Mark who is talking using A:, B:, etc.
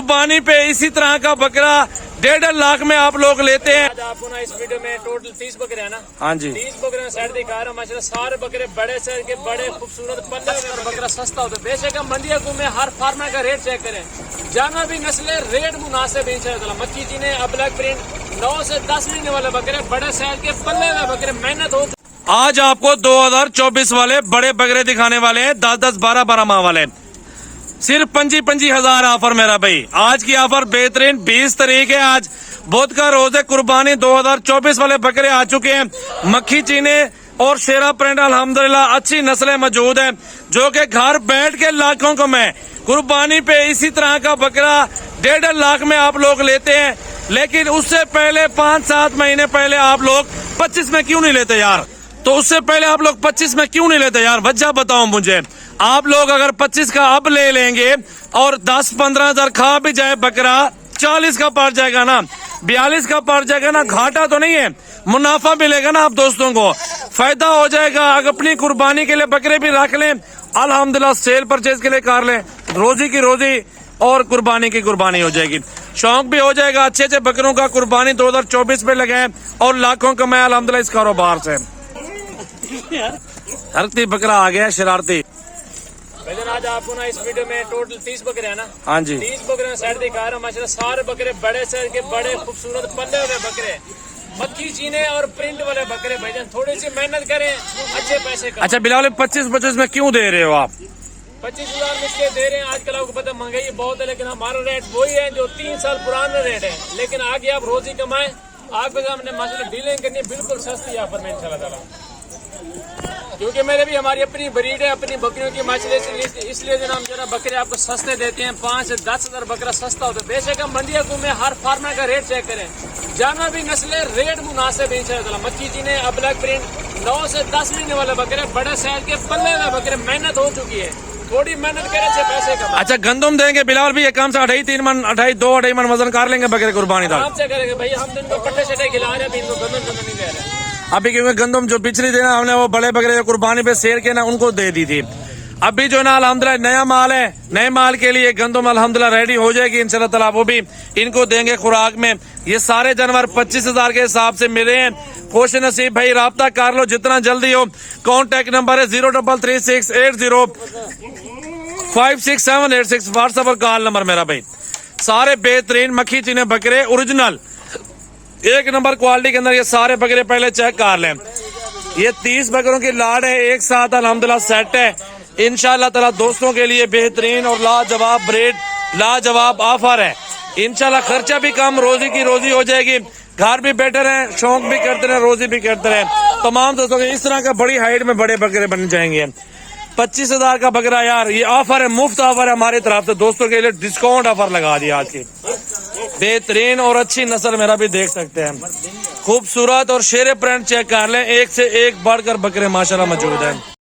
A: कुर्बानी पे इसी तरह का बकरा 1.5 लाख में आप लोग लेते हैं।
B: आज आपको ना इस वीडियो में टोटल 30 बकरे हैं ना।
A: हाँ जी,
B: 30 बकरे में साइड दिखा रहा हूँ माशाल्लाह। सारे बकरे बड़े शहर के बड़े खूबसूरत पल्ले में बकरा सस्ता होता है। बेशक हम मंडिया को में हर फार्मर का रेट चेक करें, जाना भी नस्लें रेट मुनासिब इंशाल्लाह। मक्खी चीने ब्लैक प्रिंट 9 से 10 महीने वाले बकरे बड़े शहर के पल्ले में बकरे मेहनत हो।
A: आज आपको 2024 वाले बड़े बकरे दिखाने वाले हैं, 10-10 12-12 माह वाले। सिर्फ 25 हजार ऑफर मेरा भाई। आज की ऑफर बेहतरीन। 20 तारीख है, आज बुध का रोज है। कुर्बानी 2024 वाले बकरे आ चुके हैं। मक्खी चीने और शेरा प्रिंट अल्हम्दुलिल्लाह अच्छी नस्लें मौजूद हैं, जो कि घर बैठ के लाखों को मैं कुर्बानी पे इसी तरह का बकरा 1.5 लाख में आप लोग लेते हैं। लेकिन उससे पहले 5-7 महीने पहले आप लोग 25 में क्यों नहीं लेते यार? तो उससे पहले आप लोग 25 में क्यों नहीं लेते यार? वजह बताओ मुझे। आप लोग अगर 25 का अब ले लेंगे और 10-15 हजार खा भी जाए बकरा, 40 का पड़ जाएगा ना, 42 का पड़ जाएगा ना। घाटा तो नहीं है, मुनाफा मिलेगा ना। आप दोस्तों को फायदा हो जाएगा। अगर अपनी कुर्बानी के लिए बकरे भी रख लें, अल्हम्दुलिल्लाह सेल परचेज के लिए कर लें, रोजी की रोजी और कुर्बानी की कुर्बानी हो जाएगी। शौक भी हो जाएगा। अच्छे अच्छे बकरों का कुर्बानी 2024 में लगाए और लाखों कमाए अल्हम्दुलिल्लाह इस कारोबार से। हरती बकरा आ गया शरारती।
B: आज आपको ना इस वीडियो में टोटल 30 बकरे हैं ना।
A: हाँ जी,
B: 30 बकरे में साइड दिखा रहा हूँ माशाल्लाह। सारे बकरे बड़े शहर के बड़े खूबसूरत पल्ले हुए बकरे, मक्खी चीने और प्रिंट वाले बकरे। भाईजान थोड़ी सी मेहनत करें, अच्छे पैसे कमाएं।
A: अच्छा बिलाल, 25 में क्यों दे रहे हो आप?
B: 25,000 में इसलिए दे रहे हैं, आजकल आपको पता महंगाई बहुत है, लेकिन हमारा रेट वही है जो 3 साल पुराना रेट है। लेकिन आगे आप रोजी कमाएं, आपके सामने माशाल्लाह डीलिंग करनी है बिल्कुल सस्ती यहाँ में इंशाल्लाह ताला। क्योंकि मेरे भी हमारी अपनी ब्रीड है, अपनी बकरियों की मछली, इसलिए जो हम जरा बकरे आपको सस्ते देते हैं। 5 से 10 हजार बकरा सस्ता होता है। बेशक हम मंडिया को में हर फार्मर का रेट चेक करें, जाना भी नस्लें रेट मुनासिब इंशाल्लाह। मक्खी चीने ब्लैक प्रिंट 9 से 10 महीने वाले बकरे बड़े शहर के पल्ले में बकरे। मेहनत हो चुकी है, थोड़ी मेहनत करें अच्छे पैसे कमाएं।
A: अच्छा गंदम देंगे बिलाल भी, एक काम से 2.5-3 मन 2.5 मन वजन कर लेंगे बकरे कुर्बानी तक।
B: आराम से करेंगे भाई, हम तो इनको पट्टे शट्टे खिला रहे हैं, इनको गंदम नहीं दे रहे।
A: अभी क्योंकि गंदम जो पिछली दिन हमने वो बड़े बकरे जो कुर्बानी पे शेर के ना उनको दे दी थी। अभी जो ना अल्हम्दुलिल्लाह नया माल है, नए माल के लिए गंदम अल्हम्दुलिल्लाह रेडी हो जाएगी इंशाल्लाह ताला। वो भी इनको देंगे खुराक में। ये सारे जानवर 25 हजार के हिसाब से मिले हैं। खुश नसीब भाई, राब्ता कर लो जितना जल्दी हो। कॉन्टेक्ट नंबर है 033680566786 व्हाट्सएप और कॉल नंबर मेरा भाई। सारे बेहतरीन मक्खी चीने बकरे ओरिजिनल 1 नंबर क्वालिटी के अंदर ये सारे बकरे पहले चेक कर लें। ये 30 बकरों की लाड है, एक साथ अल्हम्दुलिल्लाह सेट है इंशाल्लाह ताला। दोस्तों के लिए बेहतरीन और लाजवाब ब्रेड, लाजवाब ऑफर है इंशाल्लाह। खर्चा भी कम, रोजी की रोजी हो जाएगी। घर भी बेटर है, शौक भी करते रहे, रोजी भी करते रहे। तमाम दोस्तों के इस तरह का बड़ी हाइट में बड़े बकरे बन जाएंगे। 25 हजार का बकरा यार, ये ऑफर है, मुफ्त ऑफर है हमारी तरफ से। दोस्तों के लिए डिस्काउंट ऑफर लगा दिया आज की। बेहतरीन और अच्छी नस्ल मेरा भी देख सकते हैं, खूबसूरत और शेरे प्रिंट चेक कर लें। एक से एक बढ़कर बकरे माशाल्लाह मौजूद है।